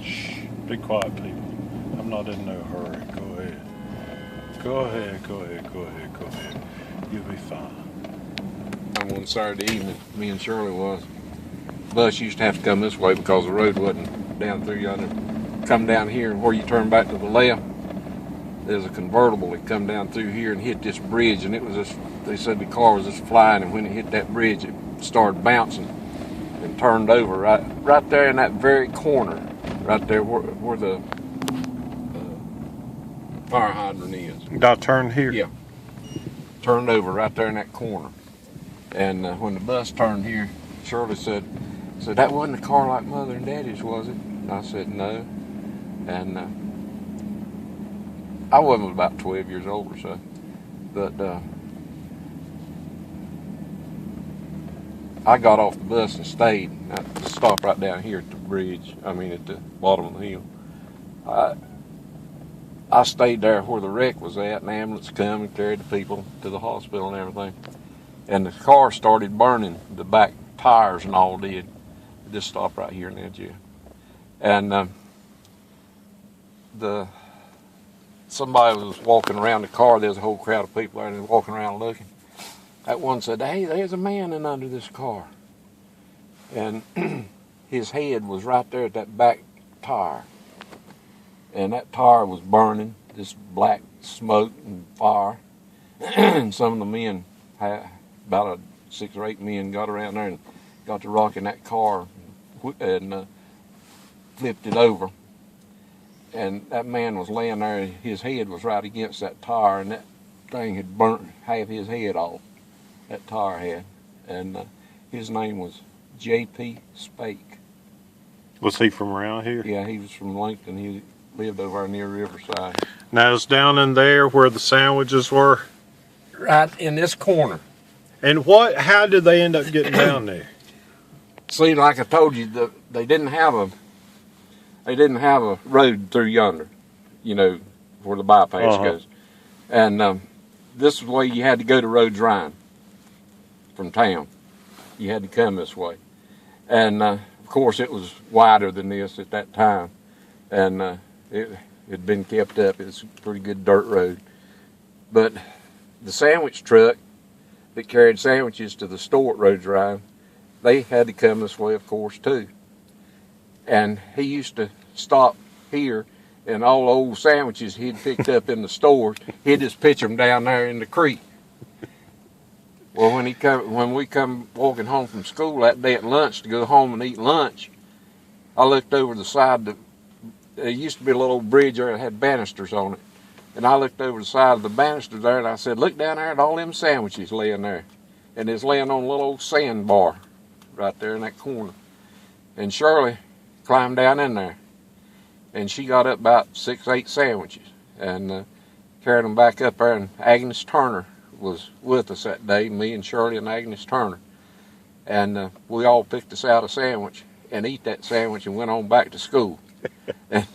Shh. Be quiet, people. I'm not in no hurry. Go ahead. Go ahead. Go ahead. Go ahead. Go ahead. You'll be fine. One Saturday evening, me and Shirley was. Bus used to have to come this way because the road wasn't down through yonder. Come down here, and where you turn back to the left, there's a convertible that come down through here and hit this bridge, and it was just, they said the car was just flying, and when it hit that bridge, it started bouncing and turned over right there in that very corner, right there where the fire hydrant is. Did I turn here? Yeah. Turned over right there in that corner. And when the bus turned here, Shirley said, that wasn't a car like Mother and Daddy's, was it? And I said, no. And I wasn't about 12 years old or so. But I got off the bus and stayed. I stopped right down here at the bridge, at the bottom of the hill. I stayed there where the wreck was at, and the ambulance come and carried the people to the hospital and everything. And the car started burning. The back tires and all did. It just stopped right here in the edge here. And somebody was walking around the car. There's a whole crowd of people there, and walking around looking. That one said, hey, there's a man in under this car. And his head was right there at that back tire. And that tire was burning, this black smoke and fire. And some of the men, about 6 or 8 men, got around there and got to rocking that car and flipped it over. And that man was laying there, his head was right against that tire, and that thing had burnt half his head off, that tire had. And his name was J.P. Spake. Was he from around here? Yeah, he was from Lincoln. He lived over near Riverside. Now, it's down in there where the sandwiches were? Right in this corner. And how did they end up getting down there? See, like I told you, they didn't have a road through yonder, where the bypass goes. And this is the way you had to go to Rhodes Ryan from town. You had to come this way. And of course, it was wider than this at that time. And it had been kept up. It was a pretty good dirt road. But the sandwich truck that carried sandwiches to the store at Rhodes Ryan, they had to come this way, of course, too. And he used to stop here, and all the old sandwiches he'd picked up in the store, he'd just pitch them down there in the creek. Well, when we come walking home from school that day at lunch to go home and eat lunch, I looked over the side. There used to be a little bridge there that had banisters on it. And I looked over the side of the banisters there, and I said, look down there at all them sandwiches laying there. And it's laying on a little old sandbar right there in that corner. And Shirley climbed down in there. And she got up about 6, 8 sandwiches and carried them back up there. And Agnes Turner was with us that day, me and Shirley and Agnes Turner. And we all picked us out a sandwich and eat that sandwich and went on back to school. and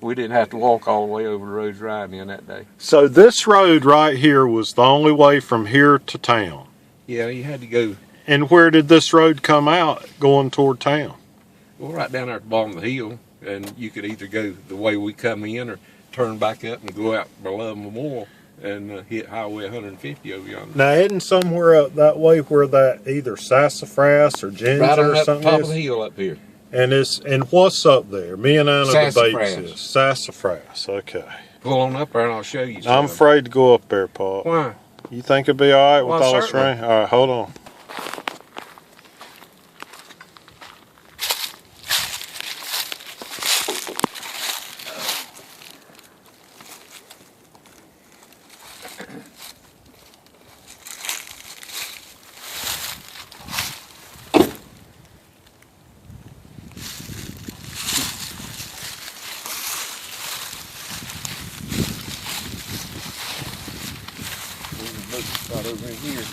we didn't have to walk all the way over to Rhodes Ryan in that day. So this road right here was the only way from here to town? Yeah, you had to go. And where did this road come out going toward town? Well, right down there at the bottom of the hill, and you could either go the way we come in or turn back up and go out below Memorial and hit Highway 150 over yonder. Now, isn't somewhere up that way where that either sassafras or ginger right on or that something top is? of the hill up here. And what's up there? Me and Anna Sassafras. debate this. Sassafras, okay. Pull on up there and I'll show you something. I'm afraid to go up there, Pop. Why? You think it'd be all right with Well, all this certainly. rain? All right, hold on. Right over in here.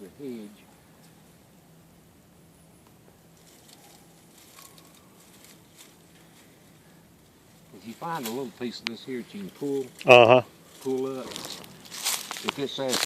the hedge. If you find a little piece of this here that you can pull Uh-huh. up, if it says